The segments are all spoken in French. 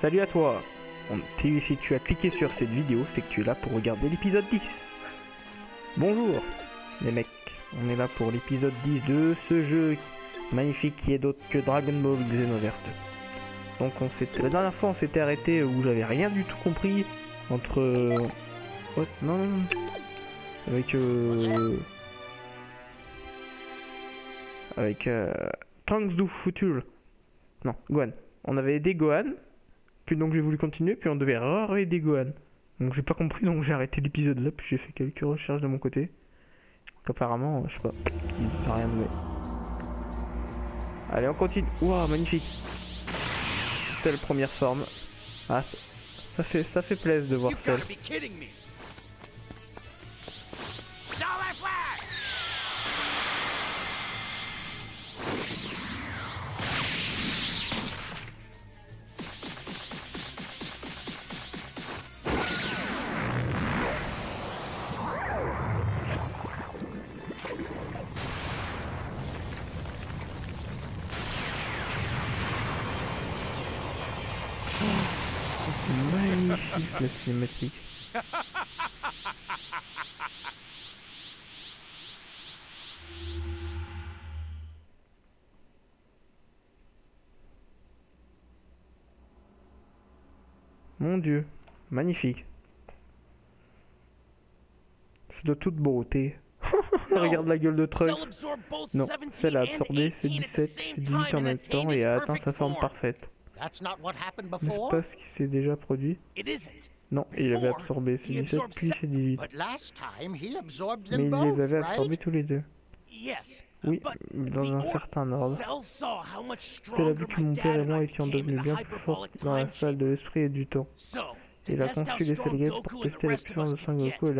Salut à toi. Si tu as cliqué sur cette vidéo, c'est que tu es là pour regarder l'épisode 10. Bonjour les mecs, on est là pour l'épisode 10 de ce jeu magnifique qui est d'autre que Dragon Ball Xenoverse 2. Donc la dernière fois on s'était arrêté où j'avais rien du tout compris entre... Oh, non. Avec Trunks du futur. Non, Gohan. On avait aidé Gohan, puis donc j'ai voulu continuer, puis on devait aider Gohan. Donc j'ai pas compris, donc j'ai arrêté l'épisode là, puis j'ai fait quelques recherches de mon côté. Donc apparemment, je sais pas, il n'a rien donné. Allez, on continue. Waouh, magnifique. C'est la première forme. Ah, ça fait plaisir de voir ça. Magnifique la cinématique. Mon Dieu, magnifique. C'est de toute beauté. Regarde la gueule de Trunks. Non, celle a absorbé ses 17, ses 18 en même temps et a atteint sa forme parfaite. N'est-ce pas ce qui s'est déjà produit? Non, il avait absorbé ses 17 puis ses 18. Mais il les avait absorbés tous les deux. Oui, dans un certain ordre. C'est là que mon père et moi étions devenus bien plus forts dans la salle de l'esprit et du temps. Il a conçu les Cell Games pour tester la puissance de Son Goku et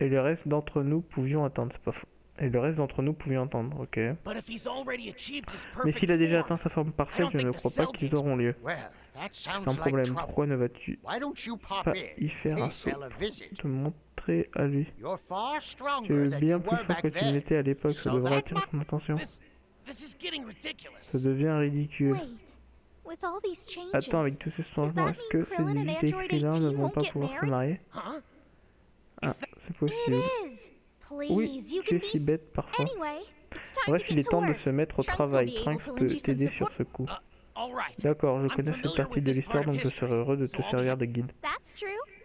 le reste d'entre nous pouvions attendre, c'est pas faux. Et le reste d'entre nous pouvions entendre, ok. Mais s'il a déjà atteint sa forme parfaite, je ne crois pas qu'ils auront lieu. Sans problème, pourquoi ne vas-tu pas y faire un saut, te montrer à lui? Tu es bien plus fort que tu n'étais à l'époque, ça devrait attirer son attention. Ça devient ridicule. Attends, avec tous ces changements, est-ce que ces 18 écrivains ne vont pas pouvoir se marier? Ah, c'est possible. Oui, tu es si bête parfois. Bref, il est temps de se mettre au travail. Trunks peut t'aider sur ce coup. D'accord, je connais cette partie de l'histoire, donc je serai heureux de te servir de guide.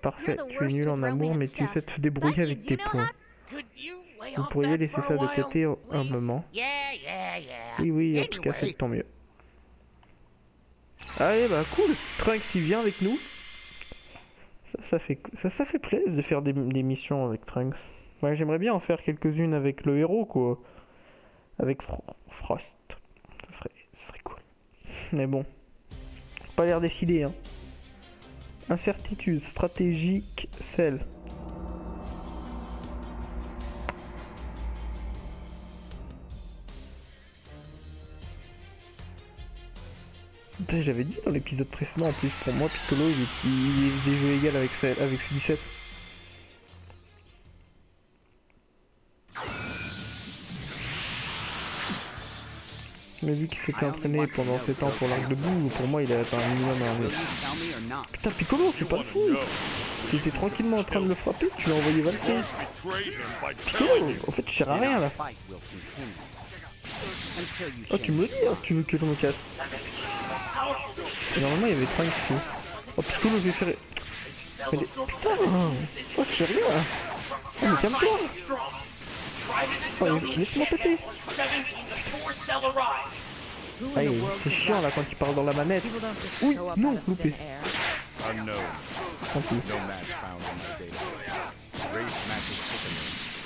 Parfait, tu es nul en amour, mais tu sais te débrouiller avec tes poings. Vous pourriez laisser ça de côté un moment. Oui, en tout cas, c'est tant mieux. Allez, bah cool, Trunks il vient avec nous. Ça fait plaisir de faire des missions avec Trunks. Ouais, j'aimerais bien en faire quelques-unes avec le héros, quoi. Avec Frost. Ça serait cool. Mais bon. Pas l'air décidé, hein. Incertitude stratégique, Cell. J'avais dit dans l'épisode précédent, en plus, pour moi, Piccolo, il faisait jeu égal avec ses 17. Mais vu qu'il s'était entraîné pendant 7 ans pour l'arc de boue, pour moi il a atteint un minimum à un... Putain Piccolo, c'est pas fou. Tu étais tranquillement en train de le frapper, tu l'as envoyé valser. Piccolo, en fait tu sers à rien là. Oh tu me le dis, hein, tu veux que je me casse. Et normalement il y avait Trunks ici. Oh Piccolo je vais faire... Mais putain, oh je fais rien là. Oh mais calme-toi. Oh, laisse-moi péter. Aïe, c'est chiant là quand il parle dans la manette. Oui, non, loupé.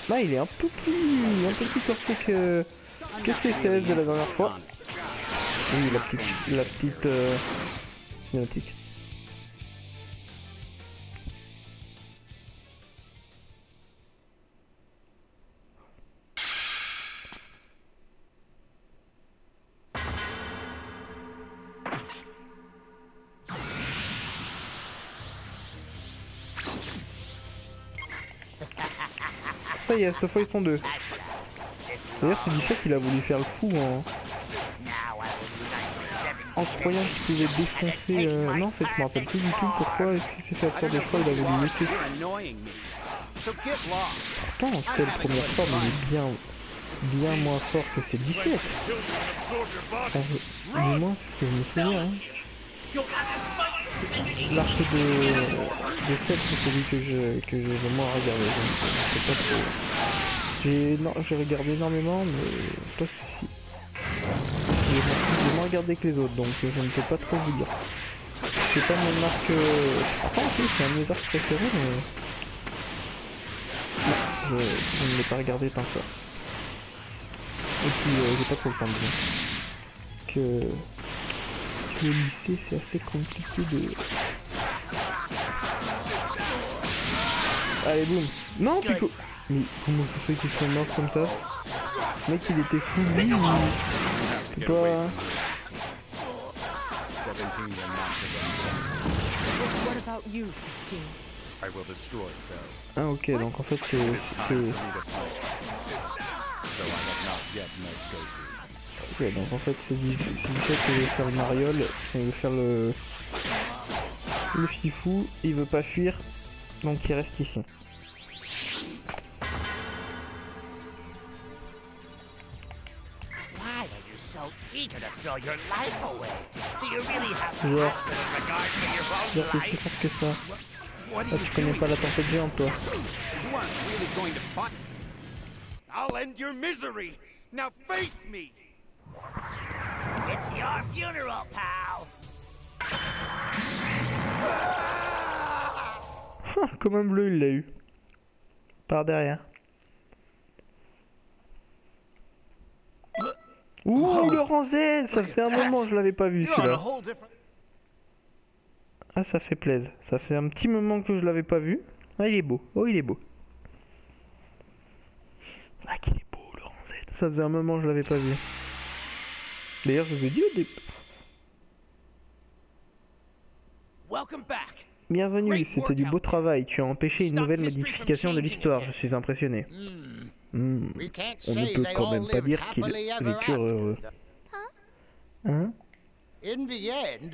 Là il est un peu plus corsé que C16 de la dernière fois. Oui, la petite cinématique. Ça y est, cette fois ils sont deux. D'ailleurs, c'est 17 qu'il a voulu faire le fou en... en croyant qu'il pouvait défoncer... Non, en fait, je me rappelle plus du tout pourquoi est-ce qu'il s'est fait absorber. Je crois qu'il avait voulu laisser. Pourtant, c'était la première fois, mais il est bien moins fort que ses 17. Enfin, du moins, c'est ce que je me souviens. Hein. L'arc de 7, c'est celui que j'ai le moins regardé. Je sais pas trop. J'ai regardé énormément, mais pas si. J'ai moins regardé que les autres, donc je ne peux pas trop vous dire. C'est pas mon arc... Pourtant, si, c'est un de mes arcs préférés, mais... Non, je ne l'ai pas regardé tant que ça. Et puis, j'ai pas trop le temps de dire. Que le lycée, c'est assez compliqué de... Allez, boum. Non, Pico. Mais comment ça fait qu'ils sont morts comme ça? Le mec, il était fou, lui, c'est pas... Ah ok, donc en fait c'est... Ok, donc en fait c'est du fait qu'il veut faire le mariole, il veut faire le fifou, il veut pas fuir, donc il reste ici. Genre, c'est plus fort que ça. Ah, tu connais pas la tempête géante, toi. I'll end your misery. Now face me. It's your funeral, pal. Comme un bleu, il l'a eu. Par derrière. Ouh, le rang Z. Ça fait un moment je l'avais pas vu, celui-là. Ah, ça fait plaisir. Ça fait un petit moment que je l'avais pas vu. Ah, il est beau. Oh, il est beau. Ah, qu'il est beau, le rang Z. Ça faisait un moment que je l'avais pas vu. D'ailleurs, je vous ai dit au début. Bienvenue, c'était du beau travail. Tu as empêché une nouvelle modification de l'histoire. Je suis impressionné. On ne peut quand même pas dire qu'ils vécurent heureux. Hein?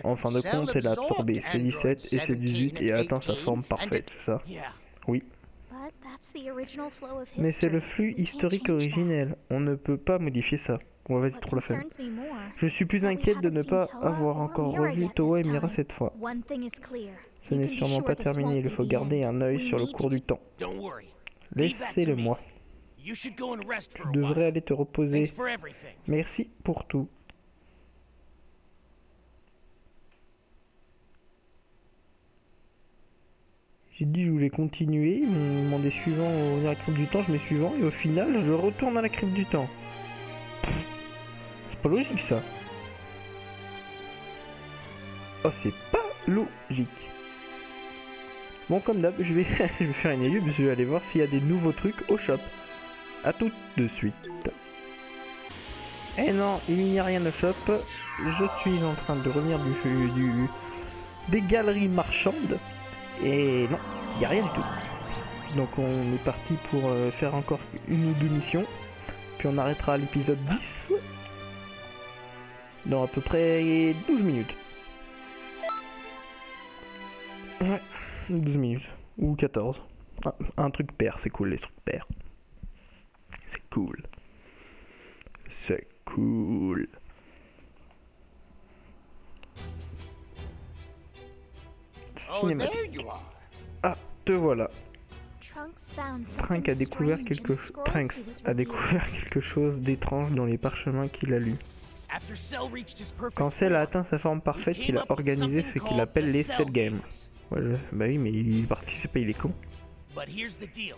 En fin de compte, elle a absorbé C17 et C18 et a atteint sa forme parfaite, c'est ça? Oui. Mais c'est le flux historique originel. On ne peut pas modifier ça. On va trop la faire. Je suis plus inquiète de ne pas avoir encore revu Towa et Mira cette fois. Ce n'est sûrement pas terminé. Il faut garder un œil sur le cours du temps. Laissez-le moi. Tu devrais aller te reposer. Merci pour tout. J'ai dit que je voulais continuer, ils m'ont demandé suivant à la crypte du temps, je mets suivant, et au final, je retourne à la crypte du temps. C'est pas logique, ça. Oh, c'est pas logique. Bon, comme d'hab, je vais faire une élude, je vais aller voir s'il y a des nouveaux trucs au shop. A tout de suite. Eh non, il n'y a rien au shop. Je suis en train de revenir des galeries marchandes. Et non, il n'y a rien du tout. Donc on est parti pour faire encore une ou deux missions. Puis on arrêtera à l'épisode 10. Dans à peu près 12 minutes. Ouais, 12 minutes. Ou 14. Ah, un truc pair, c'est cool les trucs pairs. C'est cool. C'est cool. Cinématique. Ah, te voilà. Trunks a découvert quelque chose d'étrange dans les parchemins qu'il a lus. Quand Cell a atteint sa forme parfaite, il a organisé ce qu'il appelle les Cell Games. Ouais, bah oui, mais il participe pas, il est con.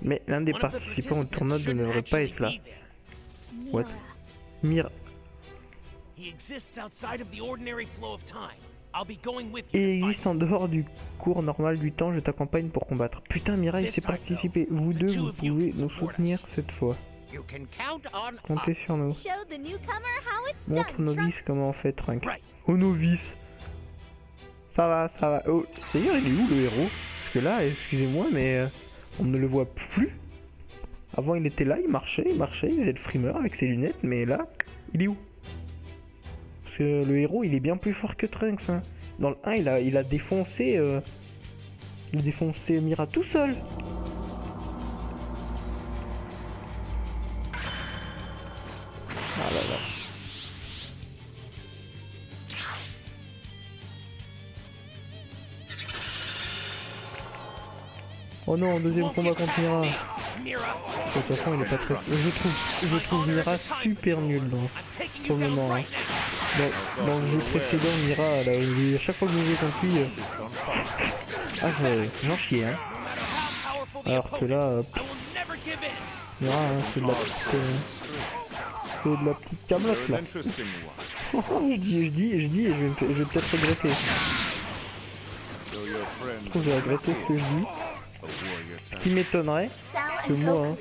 Mais l'un des participants au tournoi ne devrait pas être là. What? Mira. Il existe en dehors du cours normal du temps, je t'accompagne pour combattre. Putain, Mira, il s'est participé. Vous deux, vous pouvez nous soutenir cette fois. Comptez sur nous. Montre aux novices comment on fait, Trunks. Aux novices. Ça va, ça va. Oh, d'ailleurs, il est où le héros? Parce que là, excusez-moi, mais on ne le voit plus. Avant, il était là, il marchait, il faisait le frimeur avec ses lunettes, mais là, il est où? que le héros il est bien plus fort que Trunks. Hein. Dans le 1 il a défoncé Mira tout seul. Ah là là. Oh non, deuxième combat contre Mira. De toute façon, il est pas très... Je trouve Mira super nul pour le moment. Hein. Dans le jeu précédent, Mira, là, à chaque fois que je joue contre lui, j'en chiais. Hein. Alors que là, Mira, hein, c'est de la petite camelote là. je dis, et je vais peut-être regretter. Je trouve que j'ai regretté ce que je dis. Ce qui m'étonnerait, que moi, hein,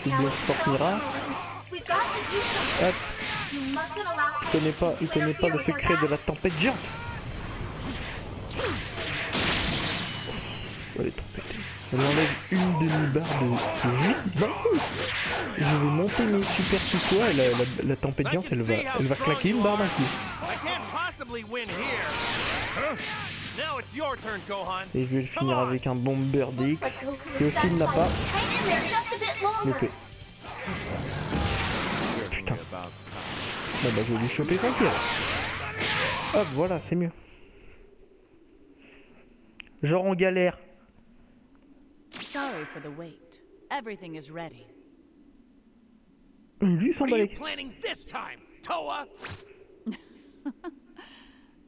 si Bloodsport Mira, hop, il connaît pas le secret de la tempête géante. Allez, tempête. On enlève une demi-barre de vie d'un coup. Je vais monter mes super tutoies et la tempête géante elle va claquer une barre d'un coup. Et je vais le finir avec un Bomber DX qui aussi ne l'a pas loupé. Putain. Bon bah je vais lui choper son tir. Hop voilà c'est mieux. Genre en galère. Sorry for the wait. Everything is ready. Lui s'en bat les...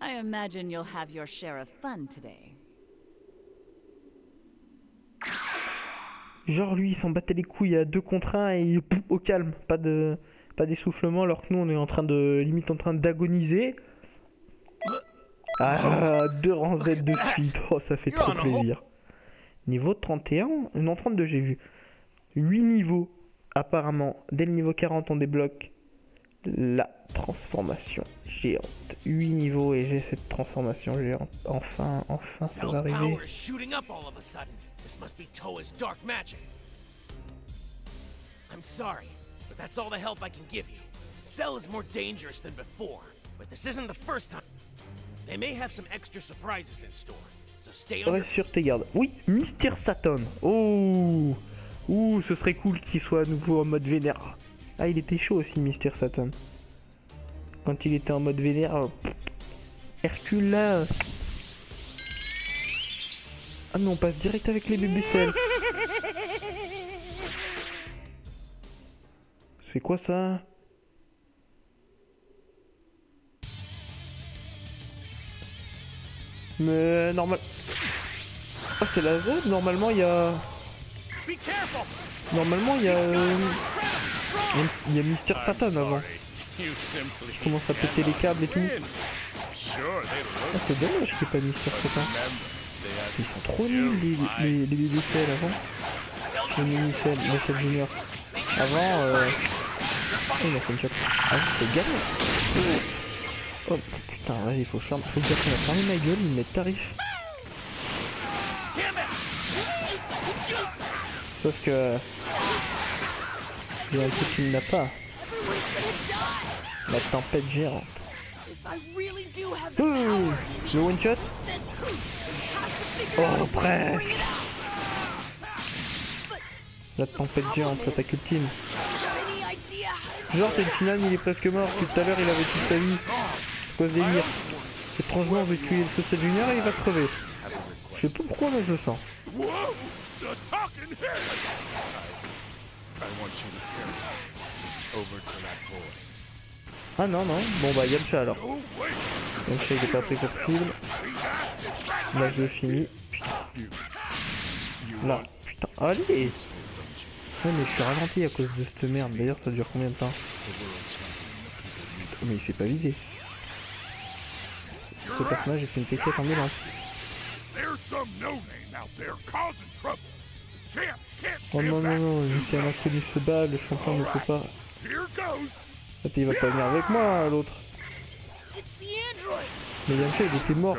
I imagine you'll have your share of fun today. Genre lui il s'en battait les couilles à 2 contre 1 et au calme, pas d'essoufflement alors que nous on est en train de limite en train d'agoniser. Ah 2 rangs Z de suite, oh ça fait trop plaisir. Niveau 31, non 32 j'ai vu. 8 niveaux. Apparemment, dès le niveau 40 on débloque la transformation géante. 8 niveaux et j'ai cette transformation géante. Enfin, ça va arriver. I'm sorry, but that's all the help I can give you. Cell is more dangerous than before, but this isn't the first time. They may have some extra surprises in store, so stay on. Reste sur tes gardes. Oui, Mr. Satan. Oh, ouh, ce serait cool qu'il soit à nouveau en mode vénère. Ah, il était chaud aussi, Mr. Satan. Quand il était en mode vénère, Hercule là. Ah mais on passe direct avec les bébés Cell. C'est quoi ça? Mais normal. Ah c'est la Z. Normalement il y a. Normalement il y a. Il y a Mr. Satan avant. Je commence à péter les câbles et tout. Ah c'est dommage qu'il n'y ait pas Mr. Satan. Ils sont trop nuls les bébés Cell avant. Les mini Cell, les Cell Junior. Avant oh, il a fait une choc. Ah c'est galère. Oh putain ouais il faut fermer. Faut dire qu'on a fermé ma gueule, ils mettent tarif. Sauf que il y a un truc qui ne l'a pas. La tempête géante. Le one shot. Oh presque. La tempête géante, l'attaque ultime. Genre c'est le final il est presque mort. Tout à l'heure il avait toute sa vie. C'est quoi ce délire? Étrangement vu qu'il est le Cell Junior et il va crever. Je sais pas pourquoi mais je le sens. Ah non non, bon bah Yamcha alors. Yamcha il est pas pris pour film. Là je finis. Là, putain, allez. Ouais mais je suis ralenti à cause de cette merde, d'ailleurs ça dure combien de temps? Mais il s'est pas visé. Ce personnage a fait une technique en mélange. Oh non non non, vu qu'il y a un inconnu se bat, le champion ne peut pas. Et puis il va pas venir avec moi l'autre. Mais Yamcha il était mort.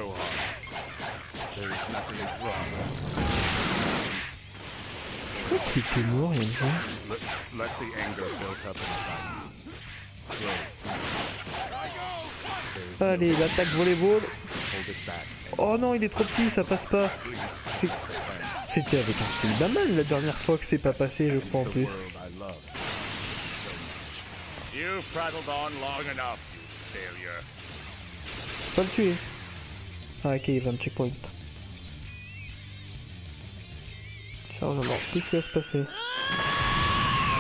Pourquoi il était mort Yamcha? Allez, l'attaque volleyball. Oh non, il est trop petit, ça passe pas. C'était avec un Sildaman la dernière fois que c'est pas passé, je crois en plus. Faut le tuer. Ah ok, il va me checkpoint. Charge alors, qu'est-ce qui va se passer?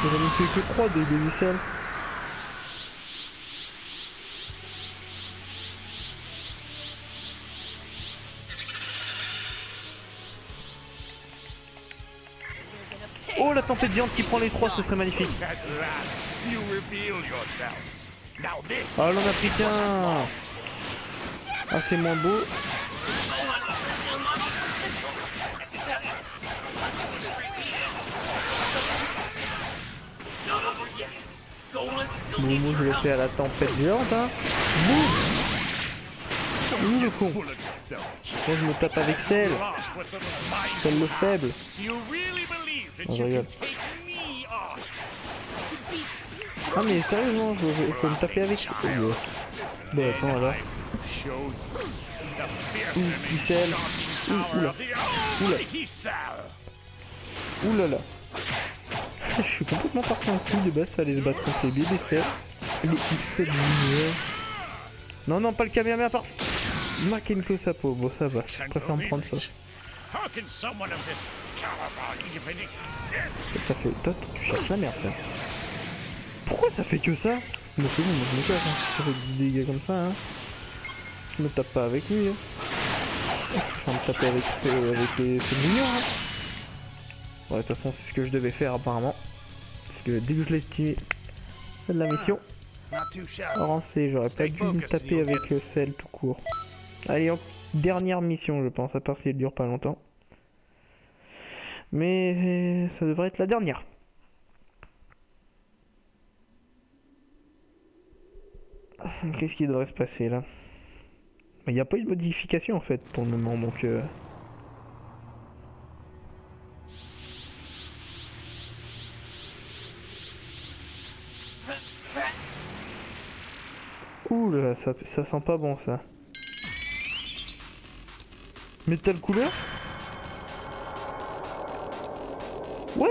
Il va me faire que 3 des logiciels. Oh, la tempête géante qui prend les 3, ce serait magnifique. Ah, on en a pris qu'un. Ah, c'est moins beau. Bon, moi je le fais à la tempête géante, hein. Boum. Ouh, le con. Moi je me tape avec celle. Celle le faible. Oh, je rigole. Ah mais sérieusement, je peux me taper avec... Oh, bah attends alors. Ouh, Pixel. Oula. Oula. Oulala. Je suis complètement parti en couille de base, ça allait se battre contre les BB7. Les Pixel mineurs. Non, non, pas le Kamehameha par... Makenko Sapo, bon ça va, je préfère me prendre ça. Ça fait... Toi, tu cherches la merde, ça. Pourquoi ça fait que ça? Mais c'est bon, moi je me cache, hein. Ça fait des dégâts comme ça, hein. Je me tape pas avec lui, hein. Je vais me taper avec les mignons, hein. Ouais, de toute façon, c'est ce que je devais faire, apparemment. Parce que dès que je l'ai estimé, c'est de la mission. Avancé, j'aurais pas dû me taper avec celle tout court. Allez, dernière mission, je pense, à part si elle dure pas longtemps. Mais ça devrait être la dernière. Qu'est-ce qui devrait se passer là? Il n'y a pas eu de modification en fait pour le moment, donc... Ouh là, ça sent pas bon ça. Métal couleur? What?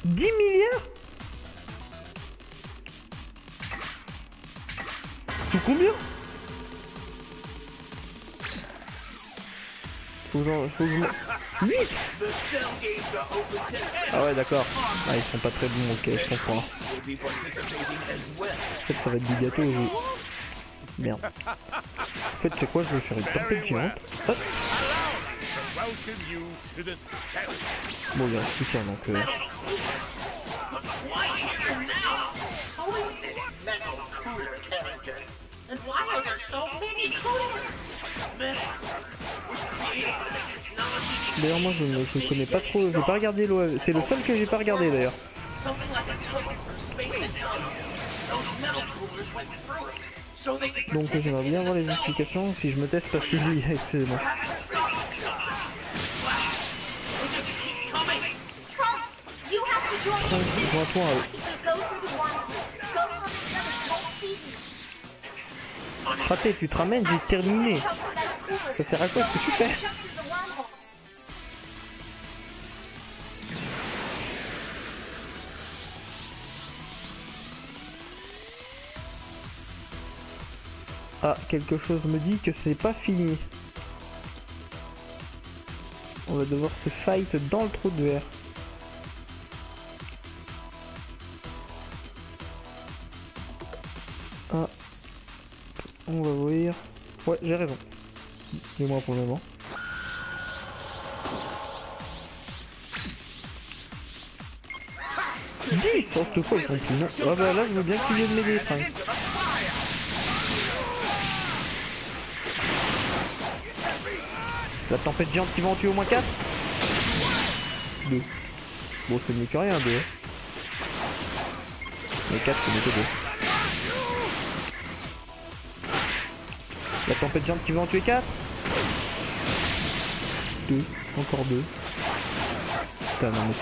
$10 milliards? C'est combien? Faut que je... 8? Ah ouais d'accord. Ah ils sont pas très bons, ok je comprends. En fait ça va être du gâteau. Merde. En fait c'est quoi, je vais faire une tempête géante. Hop. Bon il y a un sticker donc D'ailleurs moi je ne connais pas trop, j'ai pas regardé l'OAV, c'est le seul que j'ai pas regardé d'ailleurs. Donc j'aimerais bien voir les explications si je me teste parce que oui, excusez-moi. Joins-toi à eux. Raté, tu te ramènes, j'ai terminé. Ça sert à quoi ce que tu fais? Ah, quelque chose me dit que c'est pas fini. On va devoir se fight dans le trou de verre. Ah. On va voir. Ouais, j'ai raison. Du moins pour le moment. Surtout quoi, ils sont plus non. Ah bah là, je veux bien que tu viennes m'aider, Frank. La tempête géante qui va en tuer au moins 4. 2. Bon, c'est mieux que rien, 2. Mais 4, c'est mieux que 2. La tempête géante qui va en tuer 4. 2. Encore 2. Putain, non mais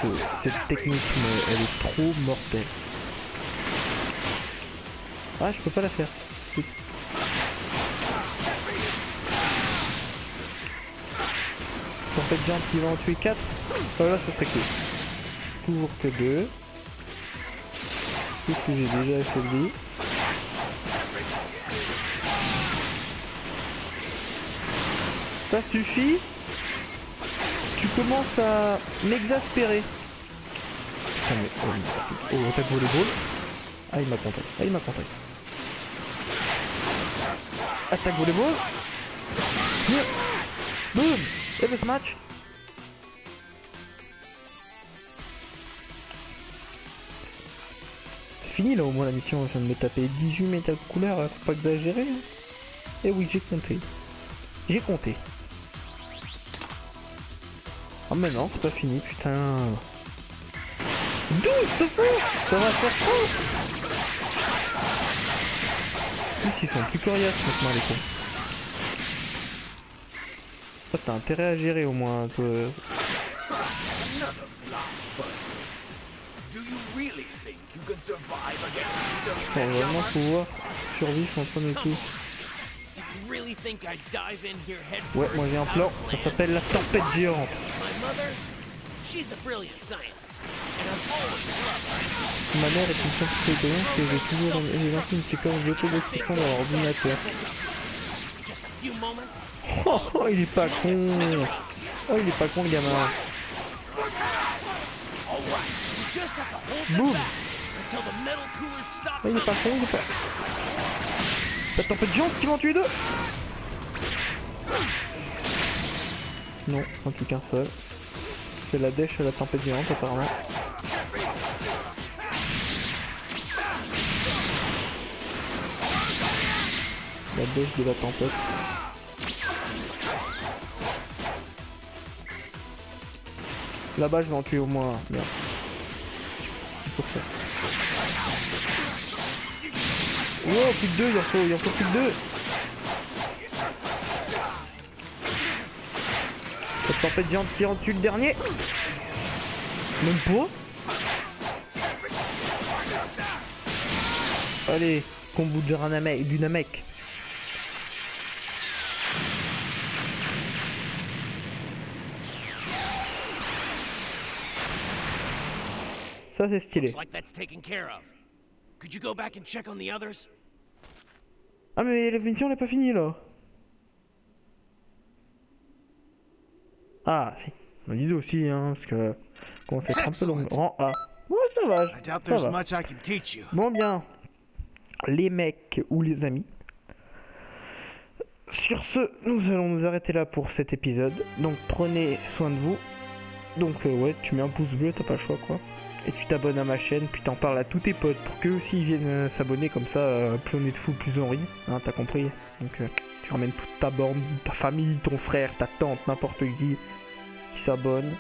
cette technique, mais elle est trop mortelle. Ah, je peux pas la faire. Tempête géante qui va en tuer 4. Voilà, ça serait cool. Toujours que 2. Tout ce que j'ai déjà affaibli. Ça suffit. Tu commences à m'exaspérer. Putain mais... Oh, attaque volleyball. Ah, il m'a contré. Ah, il m'a contré. Attaque volleyball. Boum. Et le match. C'est fini là au moins la mission. Je viens de me taper 18 métal couleurs. Faut pas exagérer. Hein. Et oui, j'ai compté. J'ai compté. Oh mais non, c'est pas fini, putain. 12 ça va faire trop. Ils sont plus coriaces maintenant les cons. Oh, t'as intérêt à gérer au moins. Faut vraiment pouvoir survivre contre nous tous. Ouais, moi j'ai un plan, ça s'appelle la tempête géante. Ma mère est une scientifique de que j'ai toujours lancé une séquence d'autodestruction dans leur ordinateur. Oh, il est pas con. Oh, il est pas con le gamin. Boum. Oh, il est pas con, il est pas... La tempête géante qui m'en tue deux. Non, en tout qu'un seul. C'est la dèche à la tempête géante apparemment. La dèche de la tempête. Là-bas je vais en tuer au moins. Merde. Il faut faire. Oh, plus de 2, il en faut plus de 2. Cette tempête géante qui en tue le dernier. Même pas. Allez, combo de du Namek. Ça c'est stylé. Ah mais la mission n'est pas finie là. Ah si. On dit aussi hein, parce que commence à être un peu long. Rang A. Ouais ça va. Ça va. Bon bien. Les mecs ou les amis. Sur ce, nous allons nous arrêter là pour cet épisode. Donc prenez soin de vous. Donc ouais, tu mets un pouce bleu, t'as pas le choix quoi. Et tu t'abonnes à ma chaîne, puis t'en parles à tous tes potes pour qu'eux aussi ils viennent s'abonner, comme ça, plus on est de fous, plus on rit, hein, t'as compris. Donc tu ramènes toute ta bande, ta famille, ton frère, ta tante, n'importe qui s'abonne.